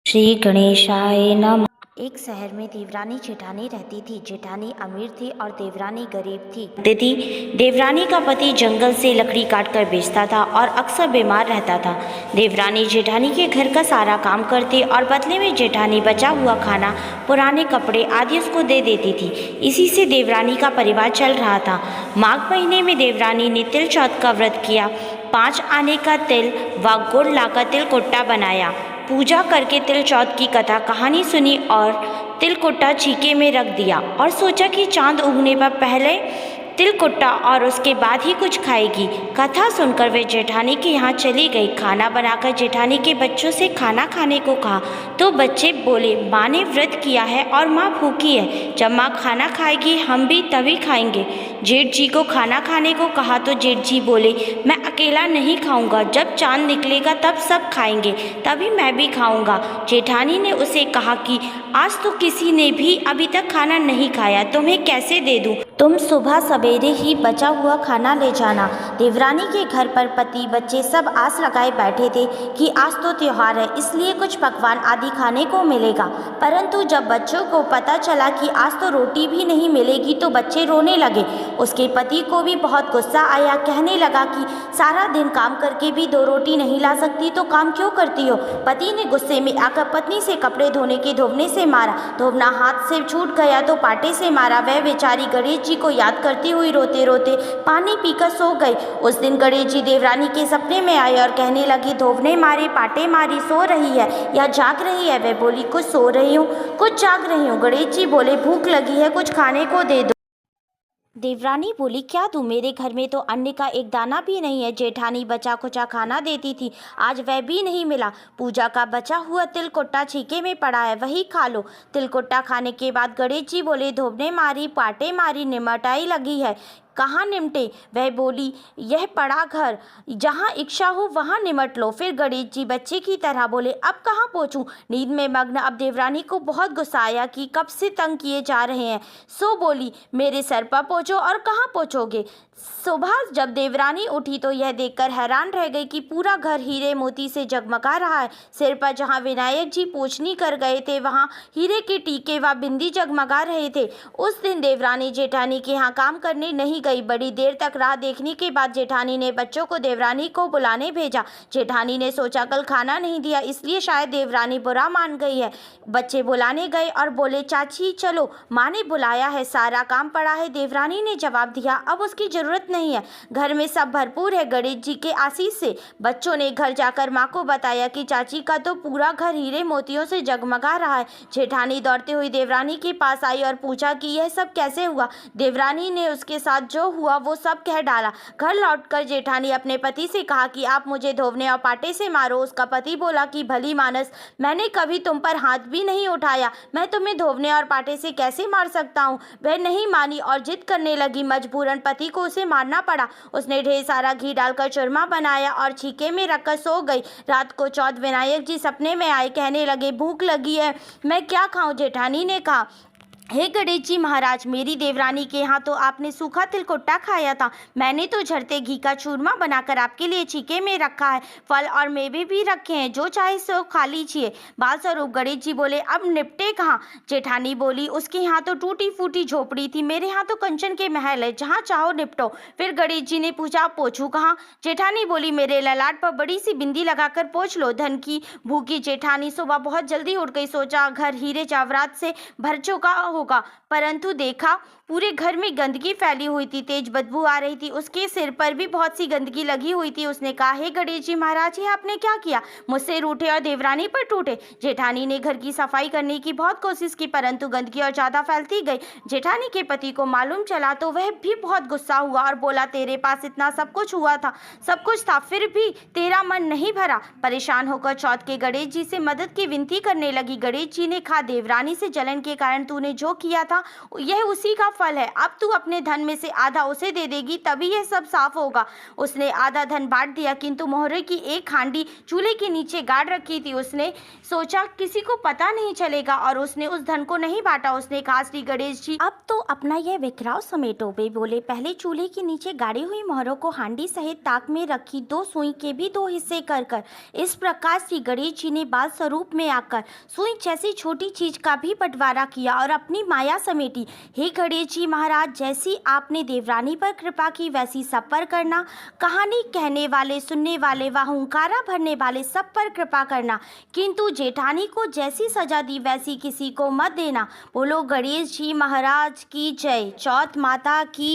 श्री गणेशाय नमः। एक शहर में देवरानी जेठानी रहती थी। जेठानी अमीर थी और देवरानी गरीब थी। देवरानी का पति जंगल से लकड़ी काट कर बेचता था और अक्सर बीमार रहता था। देवरानी जेठानी के घर का सारा काम करती और बदले में जेठानी बचा हुआ खाना, पुराने कपड़े आदि उसको दे देती थी। इसी से देवरानी का परिवार चल रहा था। माघ महीने में देवरानी ने तिल चौथ का व्रत किया। 5 आने का तिल व गुड़ लाकर तिलकुट्टा बनाया। पूजा करके तिल चौथ की कथा कहानी सुनी और तिलकुट्टा छीके में रख दिया और सोचा कि चांद उगने पर पहले तिलकुट्टा और उसके बाद ही कुछ खाएगी। कथा सुनकर वे जेठानी के यहाँ चली गई। खाना बनाकर जेठानी के बच्चों से खाना खाने को कहा तो बच्चे बोले, माँ ने व्रत किया है और माँ भूखी है। जब माँ खाना खाएगी हम भी तभी खाएंगे। जेठ जी को खाना खाने को कहा तो जेठ जी बोले, मैं अकेला नहीं खाऊंगा, जब चांद निकलेगा तब सब खाएंगे, तभी मैं भी खाऊंगा। जेठानी ने उसे कहा कि आज तो किसी ने भी अभी तक खाना नहीं खाया, तुम्हें कैसे दे दूं? तुम सुबह सवेरे ही बचा हुआ खाना ले जाना। देवरानी के घर पर पति बच्चे सब आस लगाए बैठे थे कि आज तो त्योहार है, इसलिए कुछ पकवान आदि खाने को मिलेगा। परंतु जब बच्चों को पता चला कि आज तो रोटी भी नहीं मिलेगी तो बच्चे रोने लगे। उसके पति को भी बहुत गुस्सा आया। कहने लगा कि सारा दिन काम करके भी 2 रोटी नहीं ला सकती तो काम क्यों करती हो? पति ने गुस्से में आकर पत्नी से कपड़े धोने के धोबने से मारा। धोबना हाथ से छूट गया तो पाटे से मारा। वह बेचारी गणेश जी को याद करती हुई रोते रोते पानी पीकर सो गई। उस दिन गणेश जी देवरानी के सपने में आए और कहने लगी, धोबने मारे, पाटे मारी, सो रही है या जाग रही है? वह बोली, कुछ सो रही हूँ, कुछ जाग रही हूँ। गणेश जी बोले, भूख लगी है, कुछ खाने को दे दो। देवरानी बोली, क्या दूं? मेरे घर में तो अन्न का एक दाना भी नहीं है। जेठानी बचा खुचा खाना देती थी, आज वह भी नहीं मिला। पूजा का बचा हुआ तिलकुट्टा छीके में पड़ा है, वही खा लो। तिलकुट्टा खाने के बाद गणेश जी बोले, धोबने मारी, पाटे मारी, निमटाई लगी है, कहाँ निमटे? वह बोली, यह पड़ा घर, जहाँ इच्छा हो वहाँ निमट लो। फिर गणेश जी बच्चे की तरह बोले, अब कहाँ पहुँचूं? नींद में मग्न अब देवरानी को बहुत गुस्सा आया कि कब से तंग किए जा रहे हैं। सो बोली, मेरे सर पर पहुँचो। और कहाँ पहुँचोगे? सुबह जब देवरानी उठी तो यह देखकर हैरान रह गई कि पूरा घर हीरे मोती से जगमगा रहा है। सिर पर जहाँ विनायक जी पोछनी कर गए थे वहाँ हीरे के टीके व बिंदी जगमगा रहे थे। उस दिन देवरानी जेठानी के यहाँ काम करने नहीं गई। बड़ी देर तक राह देखने के बाद जेठानी ने बच्चों को देवरानी को बुलाने भेजा। जेठानी ने सोचा कल खाना नहीं दिया इसलिए शायद देवरानी बुरा मान गई है। बच्चे बुलाने गए और बोले, चाची चलो, माँ ने बुलाया है, सारा काम पड़ा है। देवरानी ने जवाब दिया, अब उसकी जरूरत नहीं है, घर में सब भरपूर है गणेश जी के आशीष से। बच्चों ने घर जाकर माँ को बताया कि चाची का तो पूरा घर हीरे मोतियों से जगमगा रहा है। जेठानी दौड़ते हुई देवरानी के पास आई और पूछा कि यह सब कैसे हुआ। देवरानी ने उसके साथ जो हुआ वो सब कह डाला। घर लौटकर जेठानी अपने पति से कहा कि आप मुझे धोबने और पाटे से मारो। उसका पति बोला कि भली मानस, मैंने कभी तुम पर हाथ भी नहीं उठाया, मैं तुम्हें धोबने और पाटे से कैसे मार सकता हूँ? वह नहीं मानी और जिद करने लगी। मजबूरन पति को उसे मारना पड़ा। उसने ढेर सारा घी डालकर चूरमा बनाया और छीके में रखकर सो गई। रात को चौथ विनायक जी सपने में आए, कहने लगे, भूख लगी है, मैं क्या खाऊं? जेठानी ने कहा, हे गणेश जी महाराज, मेरी देवरानी के यहाँ तो आपने सूखा तिलकुट्टा खाया था, मैंने तो झरते घी का चूरमा बनाकर आपके लिए छीके में रखा है, फल और मेवे भी रखे हैं, जो चाहे सो खा लीजिए। बाल स्वरूप गणेश जी बोले, अब निपटे कहाँ? जेठानी बोली, उसके यहाँ तो टूटी फूटी झोपड़ी थी, मेरे यहाँ तो कंचन के महल है, जहाँ चाहो निपटो। फिर गणेश जी ने पूछा, पोछू कहाँ? जेठानी बोली, मेरे ललाट पर बड़ी सी बिंदी लगाकर पोछ लो। धन की भूखी जेठानी सुबह बहुत जल्दी उठ गई। सोचा घर हीरे जवाहरात से भर चुका होगा, परंतु देखा पूरे घर में गंदगी फैली हुई थी, तेज बदबू आ रही थी। उसके सिर पर भी बहुत सी गंदगी लगी हुई थी। उसने कहा, हे गणेश जी महाराज, ये आपने क्या किया? मुझसे रूठे और देवरानी पर टूटे। जेठानी ने घर की सफाई करने की बहुत कोशिश की, परंतु गंदगी और ज्यादा फैलती गई। जेठानी के पति को मालूम चला तो वह भी बहुत गुस्सा हुआ और बोला, तेरे पास इतना सब कुछ हुआ था, सब कुछ था, फिर भी तेरा मन नहीं भरा। परेशान होकर चौथ के गणेश जी से मदद की विनती करने लगी। गणेश जी ने कहा, देवरानी से जलन के कारण तूने जो किया था यह उसी का फल है। अब तू अपने धन में से आधा उसे दे देगी, तभी यह सब साफ होगा। उसने आधा धन बांट दिया, किंतु मोहरे की एक हांडी चूल्हे के नीचे गाड़ रखी थी। उसने सोचा किसी को पता नहीं चलेगा, और उसने उस धन को नहीं बांटा। उसने कहा, श्री गणेश जी, अब तो अपना यह बिखराव समेटो। वे बोले, पहले चूल्हे के नीचे गाड़ी हुई मोहरों को हांडी सहित ताक में रखी, 2 सुई के भी 2 हिस्से कर कर। इस प्रकार श्री गणेश जी ने बाल स्वरूप में आकर सुई जैसी छोटी चीज का भी बंटवारा किया और अपनी माया समेटी। हे गणेश जी महाराज, जैसी आपने देवरानी पर कृपा की, वैसी सब पर करना। कहानी कहने वाले, सुनने वाले व हुंकारा भरने वाले सब पर कृपा करना, किंतु जेठानी को जैसी सजा दी वैसी किसी को मत देना। बोलो गणेश जी महाराज की जय। चौथ माता की